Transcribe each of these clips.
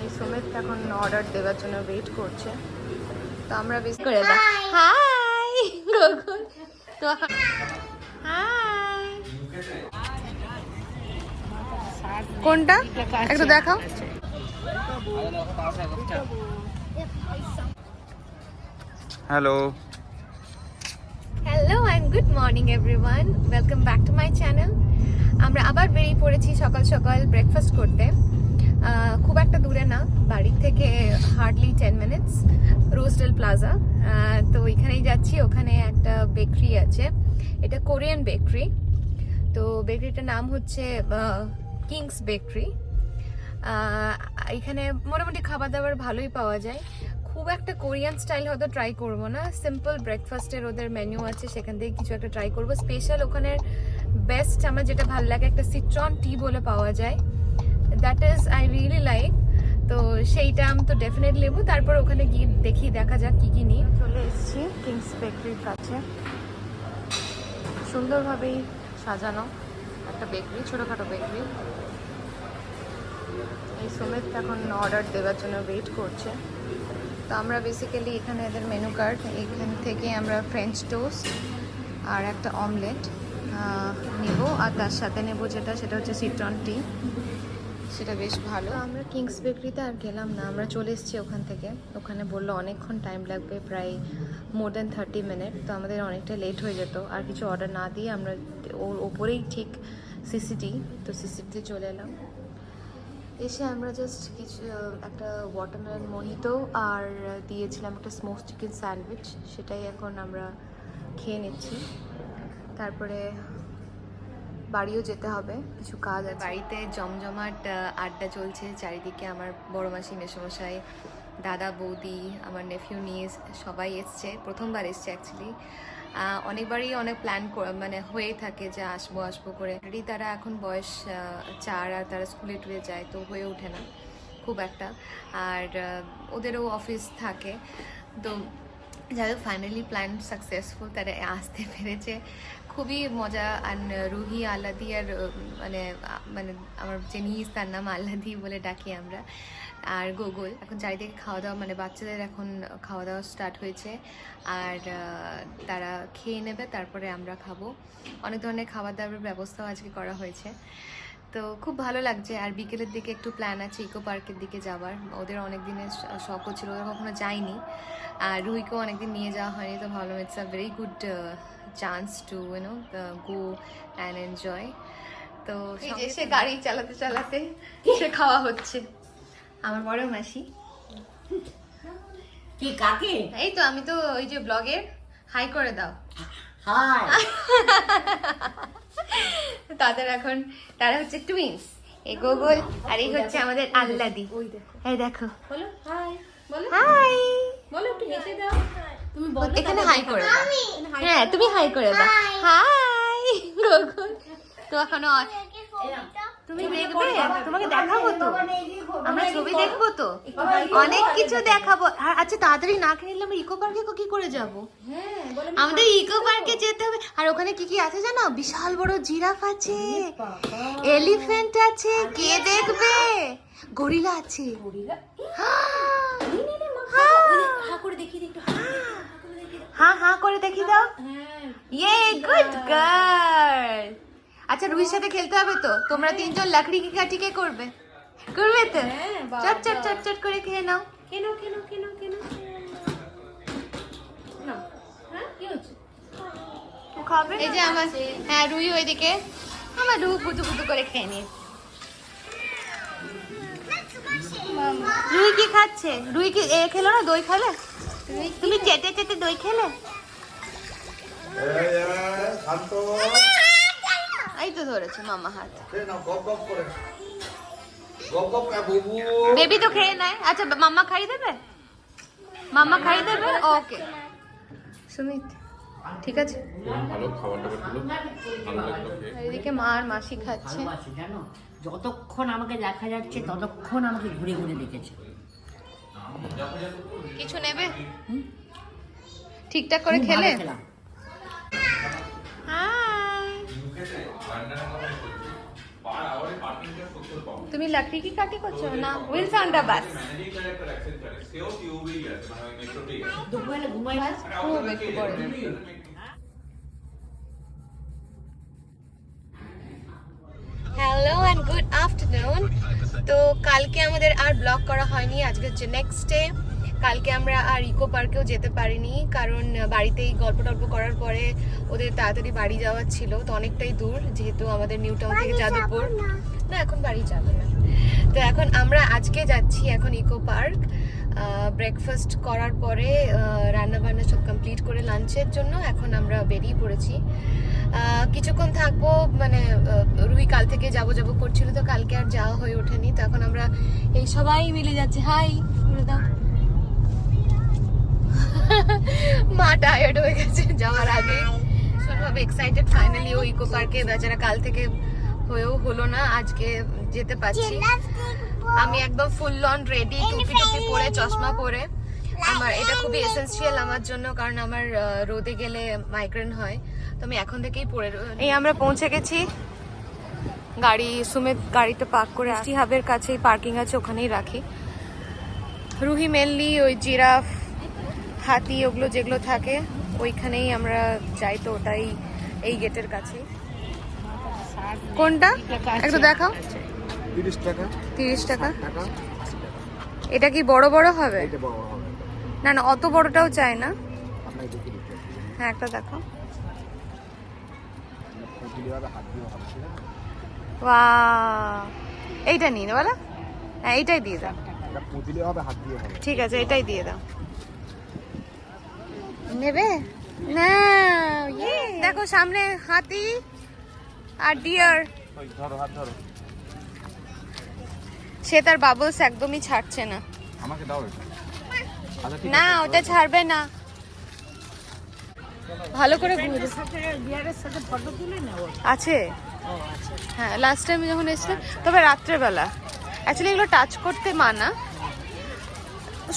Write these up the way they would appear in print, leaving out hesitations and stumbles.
এই সুমিত এখন অর্ডার দেওয়ার জন্য ওয়েট করছে, তো আমরা বেশি করে দাও। হাই গগন, তো হাই, কোনটা একটু দেখাও। Hello hello and good morning everyone, welcome back to my channel. আমরা আবার বেরিয়ে পড়েছি সকাল সকাল ব্রেকফাস্ট করতে। খুব একটা দূরে না, বাড়ি থেকে হার্ডলি 10 মিনিটস, রোজডেল প্লাজা। তো ওইখানেই যাচ্ছি। ওখানে একটা বেকারি আছে, এটা কোরিয়ান বেকারি। তো বেকারিটার নাম হচ্ছে কিংস বেকারি। এখানে মোটামুটি খাবার দাবার ভালোই পাওয়া যায়। খুব একটা কোরিয়ান স্টাইল হয়তো ট্রাই করবো না, সিম্পল ব্রেকফাস্টের ওদের মেনু আছে, সেখান থেকে কিছু একটা ট্রাই করবো। স্পেশাল ওখানের বেস্ট আমার যেটা ভালো লাগে, একটা সিট্রন টি বলে পাওয়া যায়, that is I really like. তো সেইটা আমি তো ডেফিনেটলি নেবো। তারপর ওখানে গিয়ে দেখা যাক কি কি নিই। চলে এসেছি কিংস বেকারির কাছে। সুন্দরভাবেই সাজানো একটা বেকারি, ছোটোখাটো বেকারি। এই সুমিত এখন অর্ডার দেওয়ার জন্য ওয়েট করছে। তো আমরা বেসিক্যালি এখানে এদের মেনু কার্ড, এখান থেকে আমরা ফ্রেঞ্চ টোস্ট আর একটা অমলেট নেব, আর তার সাথে নেব সেটা হচ্ছে সিট্রন টি, সেটা বেশ ভালো। আমরা কিংস বেকারিতে আর গেলাম না, আমরা চলে এসেছি ওখান থেকে। ওখানে বললো অনেকক্ষণ টাইম লাগবে, প্রায় মোর দ্যান 30 মিনিট। তো আমাদের অনেকটা লেট হয়ে যেত, আর কিছু অর্ডার না দিয়ে আমরা ওর ওপরেই ঠিক সিসিটি, তো সিসিটিতে চলে এলাম। এসে আমরা জাস্ট কিছু একটা ওয়াটারমেলন মোহিতো আর দিয়েছিলাম একটা স্মোক চিকেন স্যান্ডউইচ, সেটাই এখন আমরা খেয়ে নিচ্ছি। তারপরে বাড়িও যেতে হবে, কিছু কাজ আছে বাড়িতে। জমজমাট আড্ডা চলছে চারিদিকে। আমার বড় মাসি, মেসোমশাই, দাদা, বৌদি, আমার নেফিউ, নিস সবাই এসছে, প্রথমবার এসছে অ্যাকচুয়ালি। অনেকবারই অনেক প্ল্যান মানে হয়ে থাকে যে আসবো করে। তারা এখন বয়স 4, আর তারা স্কুলে টুলে যায়, তো হয়ে ওঠে না খুব একটা, আর ওদেরও অফিস থাকে। তো যাই হোক, ফাইনালি প্ল্যান সাকসেসফুল, তারা আসতে পেরেছে, খুবই মজা। আর রুহি, আল্লাদি আর মানে আমার যে নিজ, তার নাম আল্লাদি বলে ডাকি আমরা, আর গোগল। এখন চারিদিকে খাওয়া দাওয়া, মানে বাচ্চাদের এখন খাওয়া দাওয়া স্টার্ট হয়েছে, আর তারা খেয়ে নেবে, তারপরে আমরা খাবো। অনেক ধরনের খাবার দাবারের ব্যবস্থাও আজকে করা হয়েছে, তো খুব ভালো লাগছে। আর বিকেলের দিকে একটু প্ল্যান আছে ইকো পার্কের দিকে যাওয়ার, ওদের অনেক দিনের শখও ছিল, ওরা কখনো যায়নি। আর রুহিকেও অনেকদিন নিয়ে যাওয়া হয়নি, তো ভাবলাম it's a very good chance to go and enjoy. তো সে গাড়ি চালাতে চালাতে সে খাওয়া হচ্ছে। আমার বড় মাসি, কি কাকে? এই তো আমি তো ওই যে ব্লগের, হাই করে দাও। হাই। তাদের এখন, তারা হচ্ছে টুইন্স, এই গোগল আর এই হচ্ছে আমাদের আল্লাদি। এই দেখো, বলো হাই, বলো হাই, বলো একটু হেসে দাও। তুমি বলো এখানে হাই করে দাও। হ্যাঁ তুমি হাই করে দাও। হাই গোগল, তো এখনো তুমি দেখবে, তোমাকে দেখাবো তো, আমরা ছবি দেখবো তো, অনেক কিছু দেখাবো। আর আচ্ছা তাড়াতাড়ি না খেয়ে নিলে আমরা ইকো পার্কে কি করে যাব? আমাদের ইকো পার্কে যেতে হবে। আর ওখানে কি কি আছে জানো? বিশাল বড় জিরাফ আছে, এলিফ্যান্ট আছে, কে দেখবে, গরিলা আছে। হ্যাঁ হ্যাঁ করে দেখি দাও। ইয়ে গুড গার্ল। আচ্ছা রুহির সাথে খেলতে হবে তো, তোমরা তিনজন লাকড়ি কি কাঠি কে করবে? করবে তো? চট চট চট চট করে খেয়ে নাও। কেন না, হ্যাঁ কি হচ্ছে? খাবে এই যে আমার, হ্যাঁ রুহি ওইদিকে, আমার রুহু গুদু গুদু করে খেয়ে নিয়ে। রুহি কি খাচ্ছে? রুহি কি খেলো না, দই খেলে? তুমি চেটে চেটে দই খেলে? এই তো ধরেছে মামা হাত। বেবি তো খেয়ে নেয়। আচ্ছা মাম্মা খাই দেবে, মাম্মা খাই দেবে। ওকে সুমিত, ঠিক আছে। এদিকে মা আর মাসি খাচ্ছে। জানো, যতক্ষণ আমাকে দেখা যাচ্ছে ততক্ষণ আমাকে ঘুরে ঘুরে দেখেছে। কিছু নেবে? ঠিকঠাক করে খেলে? হাই তুমি লাকড়ি কি কাটি করছো না হুইলস অন দ্য বাস দুপুরে ঘুমাই না। খুব একটু পরে হ্যালো অ্যান্ড গুড আফটারনুন। তো কালকে আমাদের আর ব্লগ করা হয়নি, আজকে হচ্ছে নেক্সট ডে। কালকে আমরা আর ইকো পার্কেও যেতে পারিনি, কারণ বাড়িতেই গল্প টল্প করার পরে ওদের তাড়াতাড়ি বাড়ি যাওয়ার ছিল, তো অনেকটাই দূর যেহেতু আমাদের নিউ টাউন থেকে যাদবপুর। না এখন বাড়ি যাবো না, তো এখন আমরা আজকে যাচ্ছি এখন ইকো পার্ক। ব্রেকফাস্ট করার পরে রান্না বান্না সব কমপ্লিট করে লাঞ্চের জন্য এখন আমরা বেরিয়ে পড়েছি। কিছুক্ষণ থাকবো, মানে রুহি কাল থেকে যাবো যাবো করছিল, তো কালকে আর যাওয়া হয়ে ওঠেনি। তো এখন আমরা এই সবাই মিলে যাচ্ছি। হাই বলে দাও। মা টায়ার্ড হয়ে গেছে যাওয়ার আগে, ভীষণভাবে এক্সাইটেড। ফাইনালি ও ইকো পার্কে বেচারা কাল থেকে হয়েও হলো না, আজকে যেতে পারছি। আমি একদম ফুল অন রেডি, টুপি টুপি পরে চশমা পরে। আমার এটা খুবই এসেন্সিয়াল আমার জন্য, কারণ আমার রোদে গেলে মাইগ্রেন হয়, তো আমি এখন থেকেই পরে। এই আমরা পৌঁছে গেছি, গাড়ি সুমিত গাড়িটা পার্ক করে আসছি। হাবের কাছেই পার্কিং আছে, ওখানেই রাখি। রুহি মেনলি ওই জিরাফ, হাতি ওগুলো যেগুলো থাকে ওইখানেই আমরা যাই, তো ওটাই এই গেটের কাছেই। কোনটা একটু দেখাও। 30 টাকা 30 টাকা। টাকা এটা কি বড় বড় হবে? এটা বড় হবে না না, অত বড়টাও চাই না। আপনাকে দেখে দিতে হ্যাঁ একটা দেখাও। পুঁতিলে হবে হাত দিয়ে হবে ঠিক আছে ওয়াও, এইটা নিয়ে নে বলো। হ্যাঁ এইটাই দিয়ে দাও। এটা পুঁতিলে হবে হাত দিয়ে হবে ঠিক আছে, এটাই দিয়ে দাও। নেবে না? দেখো সামনে হাতি আর ডিয়ার। ওই ধরো হাত ধরো সে তার বাবলস একদমই ছাড়ছে না। আমাকে দাও এটা আচ্ছা ঠিক না আছে ওটা ছাড়বে না, ভালো করে ঘুরে বিয়ারের সাথে ফটো তুলে নেব। আছে। ও আচ্ছা। হ্যাঁ লাস্ট টাইম যখন এসেছিলাম, তবে রাত্রেবেলা। অ্যাকচুয়ালি এগুলো টাচ করতে মানা,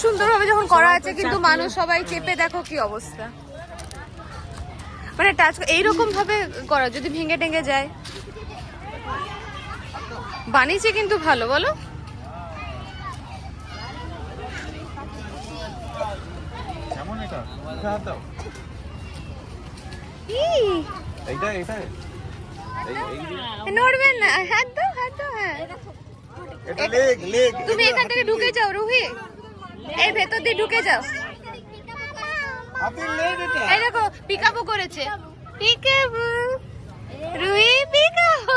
সুন্দরভাবে যখন করা আছে, কিন্তু মানুষ সবাই চেপে দেখো কি অবস্থা। মানে টাচ এইরকম ভাবে করা, যদি ভেঙে টেঙে যায়। বানিয়েছে কিন্তু ভালো, বলো। কেমন এটা হাত দাও এইটা এটা নড়বেন না, হাত দাও হাত দাও। হ্যাঁ এটা লেগ লেগ তুমি এখান থেকে ঢুকে যাও রুহি, এই ভেতর দিয়ে ঢুকে যাও। হাতের লেগ এটা এই দেখো পিকাবো করেছে, পিকাবো রুহি পিকাবো।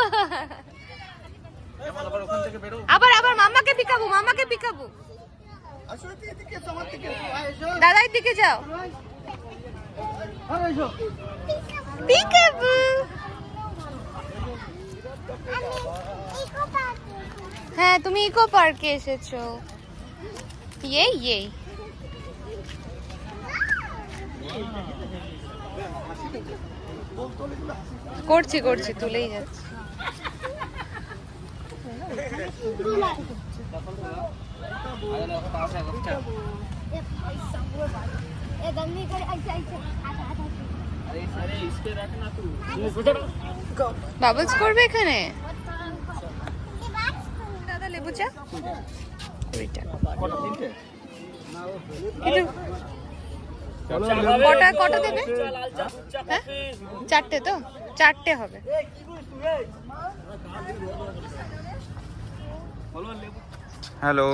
কেমন আবার ওখান থেকে বেরো আবার আবার মামাকে পিকাবো, মামাকে পিকাবো। আসো এদিকে তোমার দিকে এসো দাদার দিকে যাও। এসো পিকাবো। হ্যাঁ তুমি ইকো পার্কে এসেছো। ইয়ে ইয়ে করছি করছি, তুলেই যাচ্ছি। বাবলস করবে এখানে। দাদা লেবু চা 20 টাকা। কিন্তু কটা কটা দেবে? হ্যাঁ 4টে, তো 4টে হবে। হ্যালো।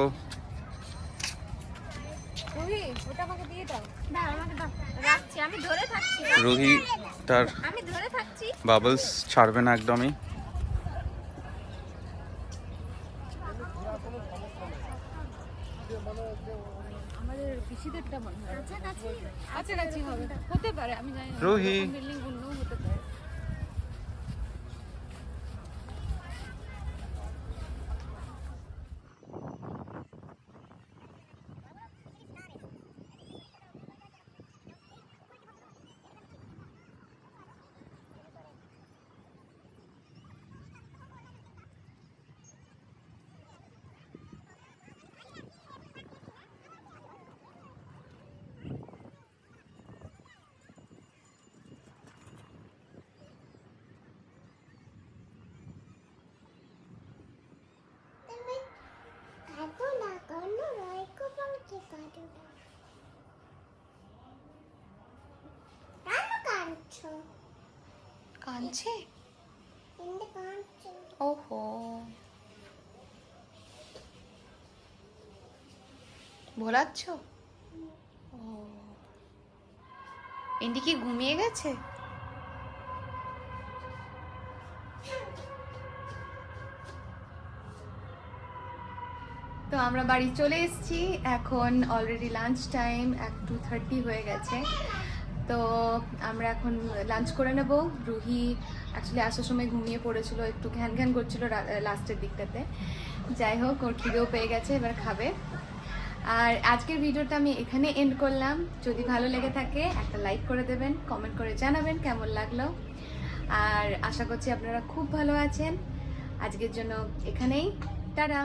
রুহি ওটা আমাকে দিয়ে দাও। না আমাকে দাও, রাখছি আমি ধরে থাকছি। রুহি তার আমি ধরে থাকছি। বাবলস ছাড়বে না একদমই। আমাদের পিসিদেরটা মনে হয় কাছাকাছি হবে, হতে পারে, আমি জানি না। রুহি। বিল্ডিং অন্য হতে পারে। কাঁদছে? ওহো, ভোলাচ্ছ? ও, ইন্ডি কি ঘুমিয়ে গেছে? তো আমরা বাড়ি চলে এসেছি, এখন অলরেডি লাঞ্চ টাইম 2:30 হয়ে গেছে। তো আমরা এখন লাঞ্চ করে নেব। রুহি অ্যাকচুয়ালি আসার সময় ঘুমিয়ে পড়েছিল, একটু ঘ্যান ঘ্যান করছিল লাস্টের দিকটাতে। যাই হোক, ওর খিদেও পেয়ে গেছে, এবার খাবে। আর আজকের ভিডিওটা আমি এখানে এন্ড করলাম। যদি ভালো লেগে থাকে একটা লাইক করে দেবেন, কমেন্ট করে জানাবেন কেমন লাগলো। আর আশা করছি আপনারা খুব ভালো আছেন। আজকের জন্য এখানেই, টাটা।